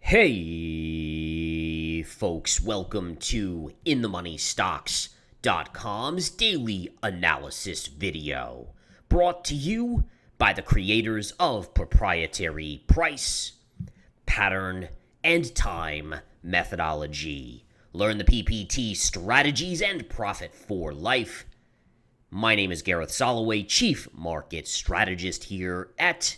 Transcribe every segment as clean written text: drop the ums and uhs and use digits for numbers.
Hey, folks, welcome to InTheMoneyStocks.com's daily analysis video, brought to you by the creators of proprietary price, pattern, and time methodology. Learn the PPT strategies and profit for life. My name is Gareth Soloway, Chief Market Strategist here at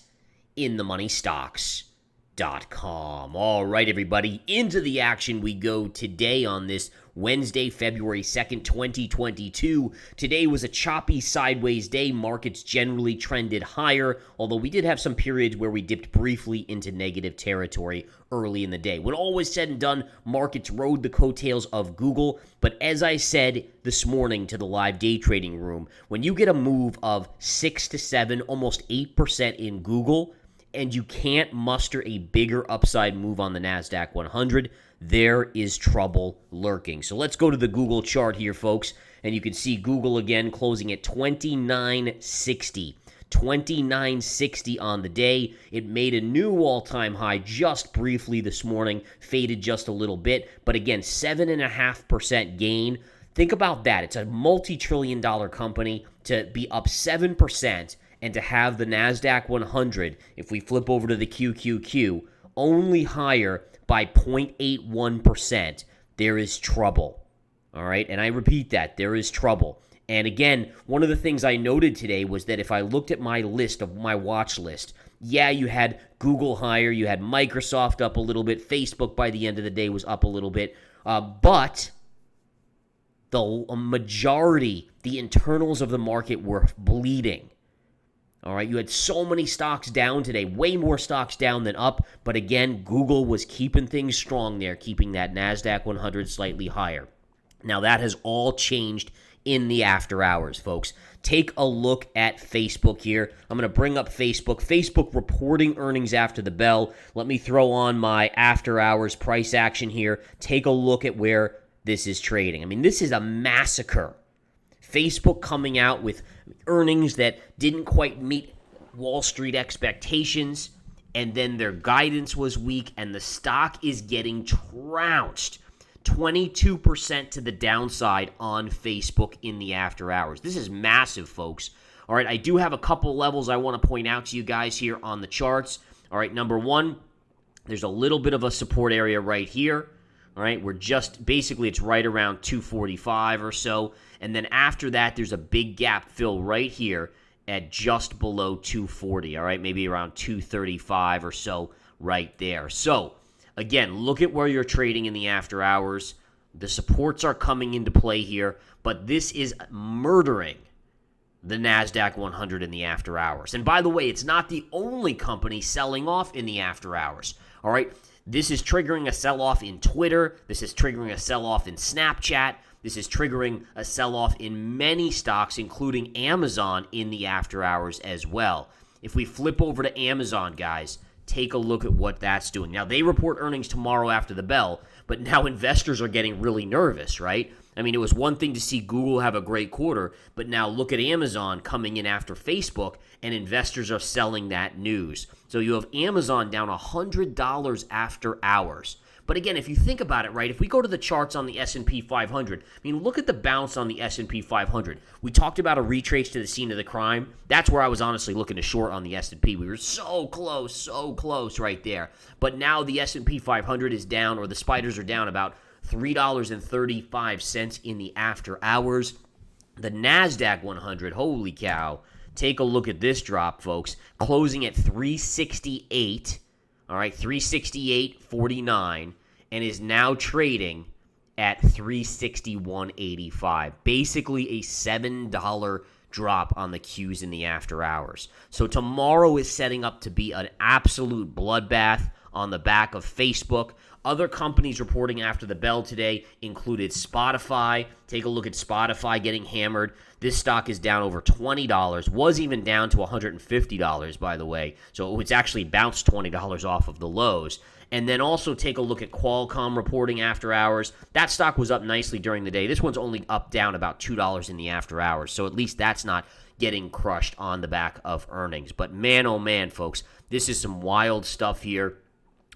InTheMoneyStocks.com. All right, everybody, into the action we go today on this Wednesday, February 2nd, 2022. Today was a choppy sideways day. Markets generally trended higher, although we did have some periods where we dipped briefly into negative territory early in the day. When all was said and done, markets rode the coattails of Google. But as I said this morning to the live day trading room, when you get a move of 6 to 7, almost 8% in Google, and you can't muster a bigger upside move on the NASDAQ 100, there is trouble lurking. So let's go to the Google chart here, folks, and you can see Google again closing at 2960. 2960 on the day. It made a new all-time high just briefly this morning, faded just a little bit, but again, 7.5% gain. Think about that. It's a multi-trillion-dollar company to be up 7%. And to have the NASDAQ 100, if we flip over to the QQQ, only higher by 0.81%, there is trouble. All right, and I repeat that, there is trouble. And again, one of the things I noted today was that if I looked at my list of my watch list, yeah, you had Google higher, you had Microsoft up a little bit, Facebook by the end of the day was up a little bit, but the majority, the internals of the market were bleeding. All right, you had so many stocks down today, way more stocks down than up. But again, Google was keeping things strong there, keeping that NASDAQ 100 slightly higher. Now, that has all changed in the after hours, folks. Take a look at Facebook here. I'm going to bring up Facebook. Facebook reporting earnings after the bell. Let me throw on my after hours price action here. Take a look at where this is trading. I mean, this is a massacre. Facebook coming out with earnings that didn't quite meet Wall Street expectations, and then their guidance was weak, and the stock is getting trounced. 22% to the downside on Facebook in the after hours. This is massive, folks. All right, I do have a couple levels I want to point out to you guys here on the charts. All right, number one, there's a little bit of a support area right here. All right, we're just, basically it's right around 245 or so. And then after that, there's a big gap fill right here at just below 240, all right, maybe around 235 or so right there. So, again, look at where you're trading in the after hours. The supports are coming into play here, but this is murdering the NASDAQ 100 in the after hours. And by the way, it's not the only company selling off in the after hours, all right? This is triggering a sell-off in Twitter. This is triggering a sell-off in Snapchat. This is triggering a sell-off in many stocks, including Amazon, in the after hours as well. If we flip over to Amazon, guys, take a look at what that's doing. Now, they report earnings tomorrow after the bell, but now investors are getting really nervous, right? I mean, it was one thing to see Google have a great quarter, but now look at Amazon coming in after Facebook, and investors are selling that news. So you have Amazon down $100 after hours. But again, if you think about it, right, if we go to the charts on the S&P 500, I mean, look at the bounce on the S&P 500. We talked about a retrace to the scene of the crime. That's where I was honestly looking to short on the S&P. We were so close right there. But now the S&P 500 is down, or the spiders are down about $3.35 in the after hours. The NASDAQ 100, holy cow, take a look at this drop, folks, closing at 368. All right, 368.49, and is now trading at 361.85. Basically a $7 drop on the Qs in the after hours. So tomorrow is setting up to be an absolute bloodbath on the back of Facebook. Other companies reporting after the bell today included Spotify. Take a look at Spotify getting hammered. This stock is down over $20. Was even down to $150, by the way. So it's actually bounced $20 off of the lows. And then also take a look at Qualcomm reporting after hours. That stock was up nicely during the day. This one's only up down about $2 in the after hours. So at least that's not getting crushed on the back of earnings. But man, oh man, folks, this is some wild stuff here.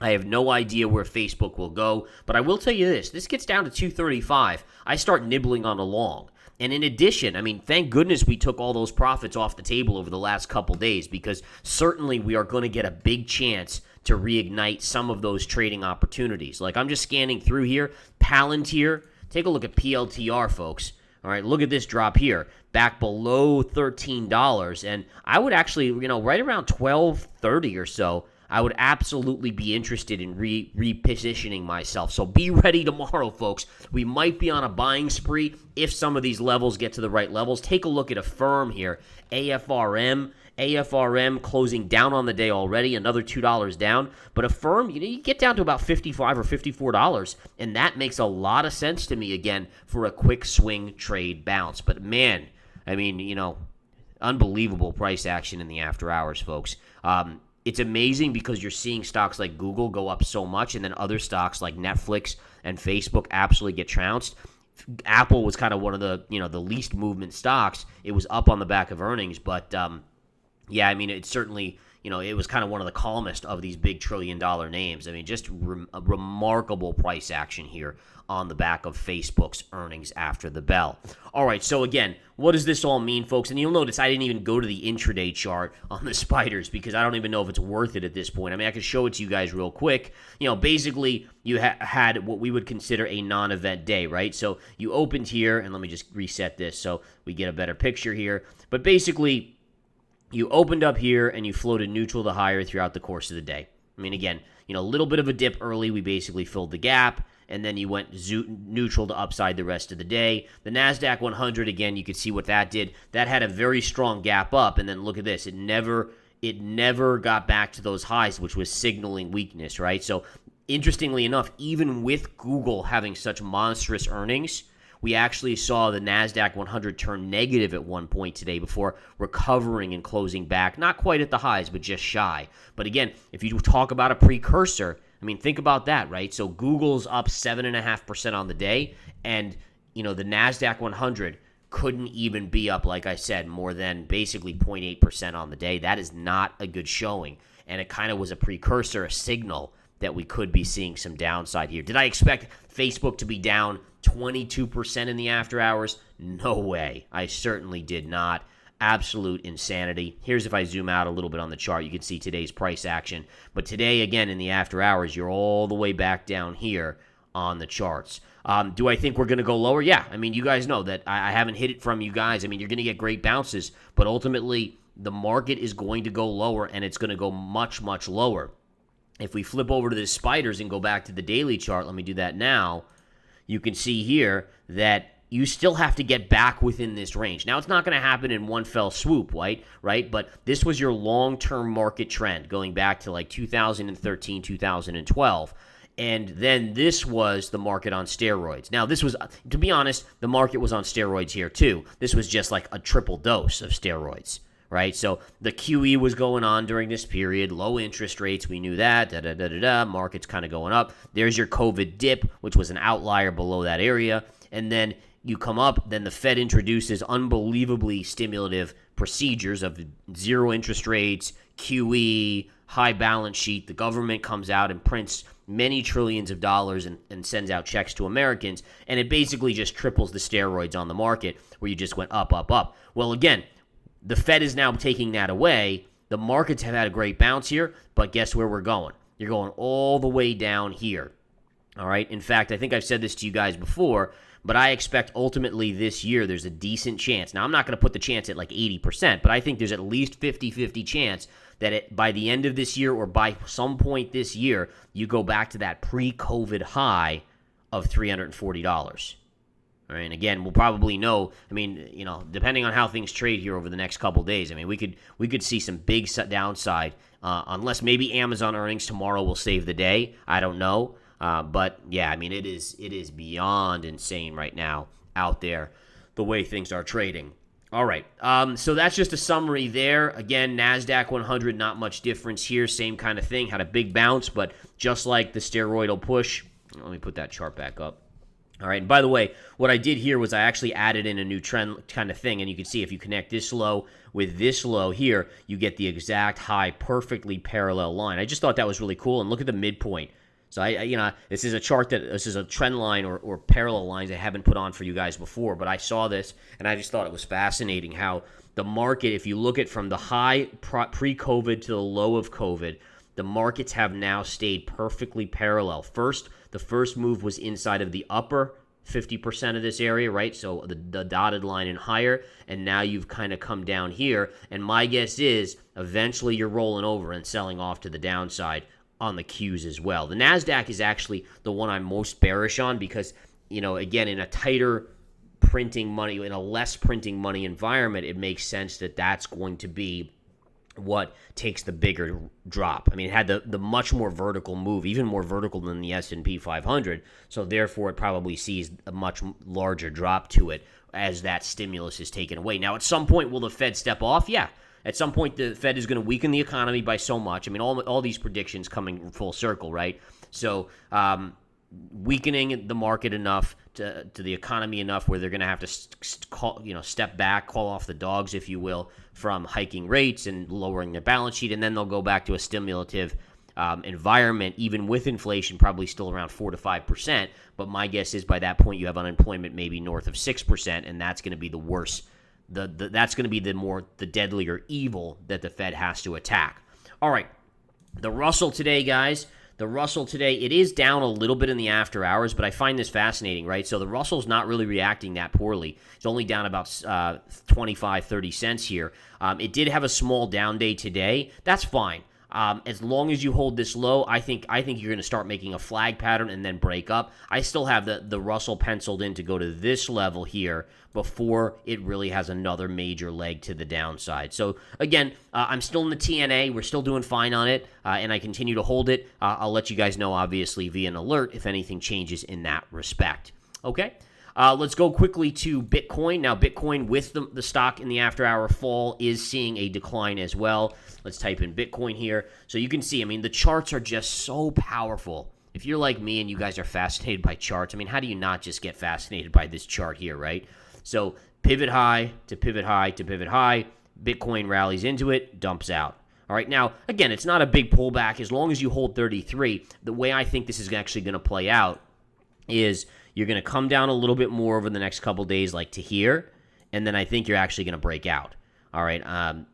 I have no idea where Facebook will go, but I will tell you this gets down to 235. I start nibbling on a long. And in addition, I mean, thank goodness we took all those profits off the table over the last couple days, because certainly we are going to get a big chance to reignite some of those trading opportunities. Like, I'm just scanning through here. Palantir, take a look at PLTR, folks. All right, look at this drop here, back below $13. And I would actually, right around $12.30 or so, I would absolutely be interested in repositioning myself. So be ready tomorrow, folks. We might be on a buying spree if some of these levels get to the right levels. Take a look at Affirm here, AFRM. AFRM closing down on the day already, another $2 down. But Affirm, you get down to about $55 or $54, and that makes a lot of sense to me, again, for a quick swing trade bounce. But man, I mean, unbelievable price action in the after hours, folks. It's amazing because you're seeing stocks like Google go up so much, and then other stocks like Netflix and Facebook absolutely get trounced. Apple was kind of one of the, the least movement stocks. It was up on the back of earnings, but yeah, I mean, it's certainly, it was kind of one of the calmest of these big trillion-dollar names. I mean, just a remarkable price action here on the back of Facebook's earnings after the bell. All right, so again, what does this all mean, folks? And you'll notice I didn't even go to the intraday chart on the spiders because I don't even know if it's worth it at this point. I mean, I can show it to you guys real quick. Basically, you had what we would consider a non-event day, right? So you opened here, and let me just reset this so we get a better picture here. But basically, you opened up here and you floated neutral to higher throughout the course of the day. I mean, again, a little bit of a dip early. We basically filled the gap, and then you went neutral to upside the rest of the day. The NASDAQ 100, again, you could see what that did. That had a very strong gap up, and then look at this. It never got back to those highs, which was signaling weakness, right? So interestingly enough, even with Google having such monstrous earnings, we actually saw the NASDAQ 100 turn negative at one point today before recovering and closing back. Not quite at the highs, but just shy. But again, if you talk about a precursor, I mean, think about that, right? So Google's up 7.5% on the day, and, the NASDAQ 100 couldn't even be up, like I said, more than basically 0.8% on the day. That is not a good showing, and it kind of was a precursor, a signal that we could be seeing some downside here. Did I expect Facebook to be down 22% in the after hours? No way. I certainly did not. Absolute insanity. Here's if I zoom out a little bit on the chart, you can see today's price action. But today, again, in the after hours, you're all the way back down here on the charts. Do I think we're going to go lower? Yeah. I mean, you guys know that I haven't hit it from you guys. I mean, you're going to get great bounces, but ultimately, the market is going to go lower, and it's going to go much, much lower. If we flip over to the spiders and go back to the daily chart, let me do that now, you can see here that you still have to get back within this range. Now, it's not going to happen in one fell swoop, right? But this was your long-term market trend going back to like 2013, 2012. And then this was the market on steroids. Now, this was, to be honest, the market was on steroids here too. This was just like a triple dose of steroids, right? So the QE was going on during this period, low interest rates, we knew that, market's kind of going up. There's your COVID dip, which was an outlier below that area. And then you come up, then the Fed introduces unbelievably stimulative procedures of zero interest rates, QE, high balance sheet. The government comes out and prints many trillions of dollars and sends out checks to Americans, and it basically just triples the steroids on the market where you just went up, up, up. Well, again, the Fed is now taking that away. The markets have had a great bounce here, but guess where we're going? You're going all the way down here. All right. In fact, I think I've said this to you guys before, but I expect ultimately this year there's a decent chance. Now, I'm not going to put the chance at like 80%, but I think there's at least 50-50 chance that by the end of this year or by some point this year, you go back to that pre-COVID high of $340. All right, and again, we'll probably know, I mean, depending on how things trade here over the next couple days, I mean, we could see some big downside unless maybe Amazon earnings tomorrow will save the day. I don't know. But yeah, I mean, it is beyond insane right now out there, the way things are trading. All right, so that's just a summary there. Again, NASDAQ 100, not much difference here. Same kind of thing, had a big bounce, but just like the steroidal push, let me put that chart back up. All right, and by the way, what I did here was I actually added in a new trend kind of thing, and you can see if you connect this low with this low here, you get the exact high, perfectly parallel line. I just thought that was really cool, and look at the midpoint. So this is a chart this is a trend line or parallel lines I haven't put on for you guys before, but I saw this, and I just thought it was fascinating how the market, if you look at from the high pre-COVID to the low of COVID, the markets have now stayed perfectly parallel. The first move was inside of the upper 50% of this area, right? So the dotted line and higher, and now you've kind of come down here. And my guess is eventually you're rolling over and selling off to the downside on the Qs as well. The NASDAQ is actually the one I'm most bearish on because, again, in a tighter printing money, in a less printing money environment, it makes sense that that's going to be what takes the bigger drop. I mean, it had the much more vertical move, even more vertical than the S&P 500, so therefore it probably sees a much larger drop to it as that stimulus is taken away. Now, at some point, will the Fed step off? Yeah. At some point, the Fed is going to weaken the economy by so much. I mean, all these predictions coming full circle, right? So, weakening the market enough to the economy enough where they're going to have to step back, call off the dogs, if you will, from hiking rates and lowering their balance sheet, and then they'll go back to a stimulative environment, even with inflation probably still around 4 to 5%. But my guess is by that point you have unemployment maybe north of 6%, and that's going to be the worst. That's going to be the deadlier evil that the Fed has to attack. All right, the Russell today, guys. The Russell today, it is down a little bit in the after hours, but I find this fascinating, right? So the Russell's not really reacting that poorly. It's only down about 25, 30 cents here. It did have a small down day today. That's fine. As long as you hold this low, I think you're going to start making a flag pattern and then break up. I still have the Russell penciled in to go to this level here before it really has another major leg to the downside. So again, I'm still in the TNA. We're still doing fine on it, and I continue to hold it. I'll let you guys know, obviously, via an alert if anything changes in that respect. Okay? Let's go quickly to Bitcoin. Now, Bitcoin with the stock in the after-hour fall is seeing a decline as well. Let's type in Bitcoin here. So you can see, I mean, the charts are just so powerful. If you're like me and you guys are fascinated by charts, I mean, how do you not just get fascinated by this chart here, right? So pivot high to pivot high to pivot high. Bitcoin rallies into it, dumps out. All right, now, again, it's not a big pullback. As long as you hold 33, the way I think this is actually going to play out is you're going to come down a little bit more over the next couple days, like to here, and then I think you're actually going to break out. All right,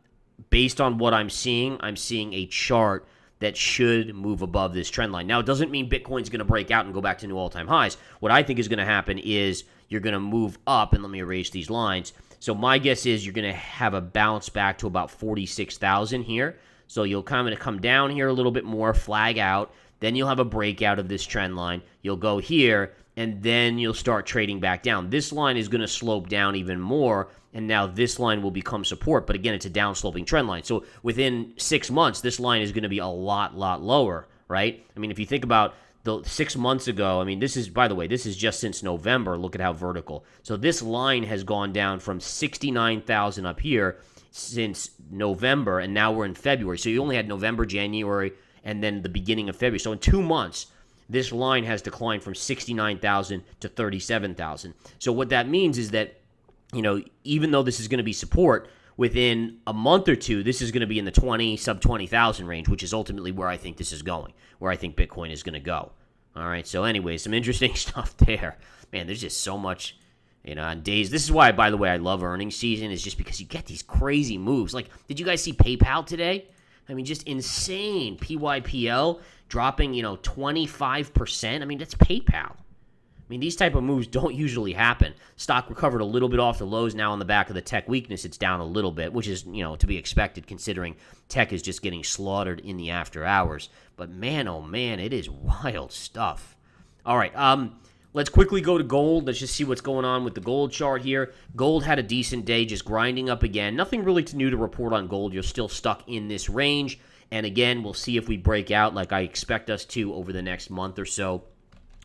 based on what I'm seeing a chart that should move above this trend line. Now, it doesn't mean Bitcoin's going to break out and go back to new all-time highs. What I think is going to happen is you're going to move up, and let me erase these lines. So my guess is you're going to have a bounce back to about 46,000 here. So you'll kind of come down here a little bit more, flag out. Then you'll have a breakout of this trend line. You'll go here, and then you'll start trading back down. This line is going to slope down even more, and now this line will become support. But again, it's a down-sloping trend line. So within 6 months, this line is going to be a lot lower, right? I mean, if you think about the 6 months ago, I mean, this is, by the way, this is just since November. Look at how vertical. So this line has gone down from 69,000 up here since November, and now we're in February. So you only had November, January, and then the beginning of February. So in 2 months, this line has declined from 69,000 to 37,000. So what that means is that, even though this is going to be support, within a month or two, this is going to be in the sub 20,000 range, which is ultimately where I think this is going, where I think Bitcoin is going to go. All right, so anyway, some interesting stuff there. Man, there's just so much, on days. This is why, by the way, I love earnings season, is just because you get these crazy moves. Like, did you guys see PayPal today? I mean, just insane. PYPL dropping, 25%. I mean, that's PayPal. I mean, these type of moves don't usually happen. Stock recovered a little bit off the lows. Now on the back of the tech weakness, it's down a little bit, which is, to be expected considering tech is just getting slaughtered in the after hours. But man, oh man, it is wild stuff. All right, let's quickly go to gold. Let's just see what's going on with the gold chart here. Gold had a decent day, just grinding up again. Nothing really new to report on gold. You're still stuck in this range. And again, we'll see if we break out like I expect us to over the next month or so.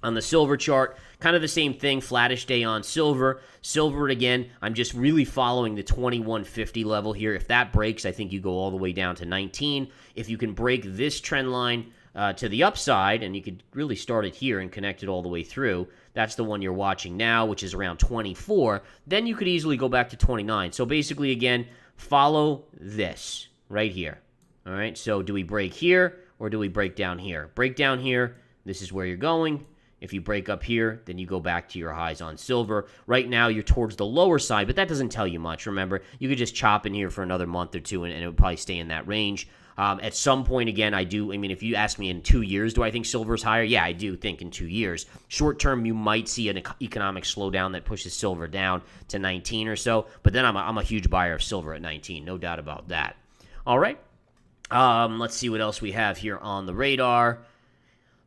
On the silver chart, kind of the same thing, flattish day on silver. Silver, again, I'm just really following the 2150 level here. If that breaks, I think you go all the way down to 19. If you can break this trend line to the upside, and you could really start it here and connect it all the way through. That's the one you're watching now, which is around 24. Then you could easily go back to 29. So basically, again, follow this right here. All right, so do we break here or do we break down here? Break down here, this is where you're going. If you break up here, then you go back to your highs on silver. Right now, you're towards the lower side, but that doesn't tell you much. Remember, you could just chop in here for another month or two, and it would probably stay in that range. At some point, again, if you ask me in 2 years, do I think silver's higher? Yeah, I do think in 2 years. Short term, you might see an economic slowdown that pushes silver down to 19 or so, but then I'm a huge buyer of silver at 19, no doubt about that. All right, let's see what else we have here on the radar.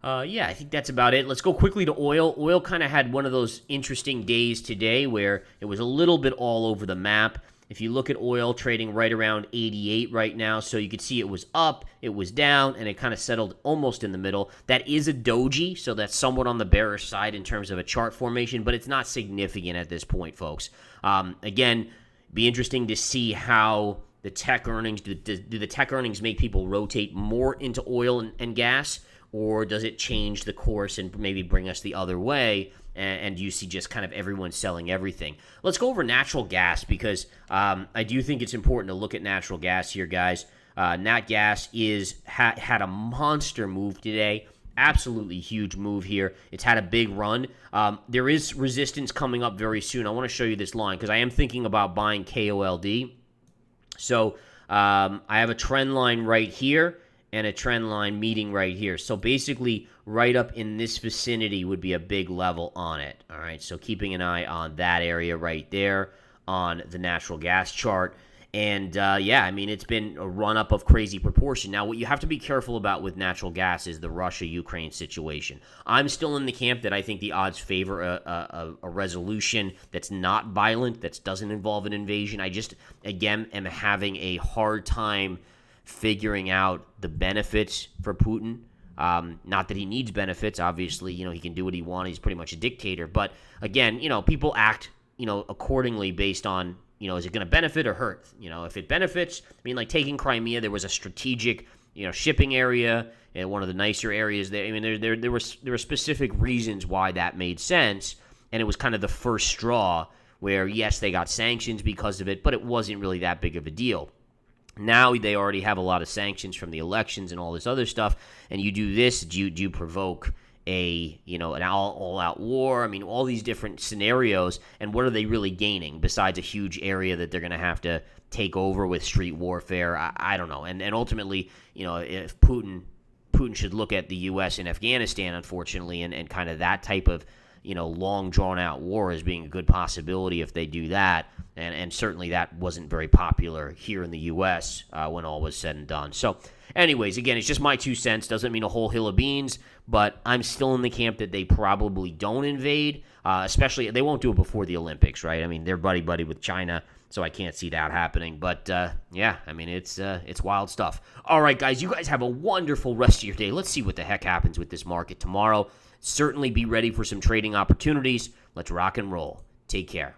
I think that's about it. Let's go quickly to oil. Oil kind of had one of those interesting days today where it was a little bit all over the map. If you look at oil trading right around 88 right now, so you could see it was up, it was down, and it kind of settled almost in the middle. That is a doji, so that's somewhat on the bearish side in terms of a chart formation, but it's not significant at this point, folks. Again, be interesting to see how the tech earnings, do the tech earnings make people rotate more into oil and gas, or does it change the course and maybe bring us the other way? And you see just kind of everyone selling everything. Let's go over natural gas because I do think it's important to look at natural gas here, guys. Nat gas had a monster move today. Absolutely huge move here. It's had a big run. There is resistance coming up very soon. I want to show you this line because I am thinking about buying KOLD. So I have a trend line right here and a trend line meeting right here. So basically, right up in this vicinity would be a big level on it. All right, so keeping an eye on that area right there on the natural gas chart. And it's been a run-up of crazy proportion. Now, what you have to be careful about with natural gas is the Russia-Ukraine situation. I'm still in the camp that I think the odds favor a resolution that's not violent, that doesn't involve an invasion. I just, again, am having a hard time figuring out the benefits for Putin. Not that he needs benefits. Obviously, he can do what he wants. He's pretty much a dictator. But again, people act, accordingly based on, is it going to benefit or hurt? If it benefits, like taking Crimea, there was a strategic, shipping area and one of the nicer areas there. There were specific reasons why that made sense. And it was kind of the first straw where, yes, they got sanctions because of it, but it wasn't really that big of a deal. Now they already have a lot of sanctions from the elections and all this other stuff, and you do this, do you provoke an all-out war? All these different scenarios, and what are they really gaining besides a huge area that they're going to have to take over with street warfare? I don't know. And ultimately, if Putin should look at the U.S. and Afghanistan, unfortunately, and kind of that type of long drawn-out war as being a good possibility if they do that. And certainly that wasn't very popular here in the U.S. When all was said and done. So anyways, again, it's just my 2 cents. Doesn't mean a whole hill of beans, but I'm still in the camp that they probably don't invade, especially they won't do it before the Olympics, right? They're buddy-buddy with China, so I can't see that happening. But, it's wild stuff. All right, guys, you guys have a wonderful rest of your day. Let's see what the heck happens with this market tomorrow. Certainly be ready for some trading opportunities. Let's rock and roll. Take care.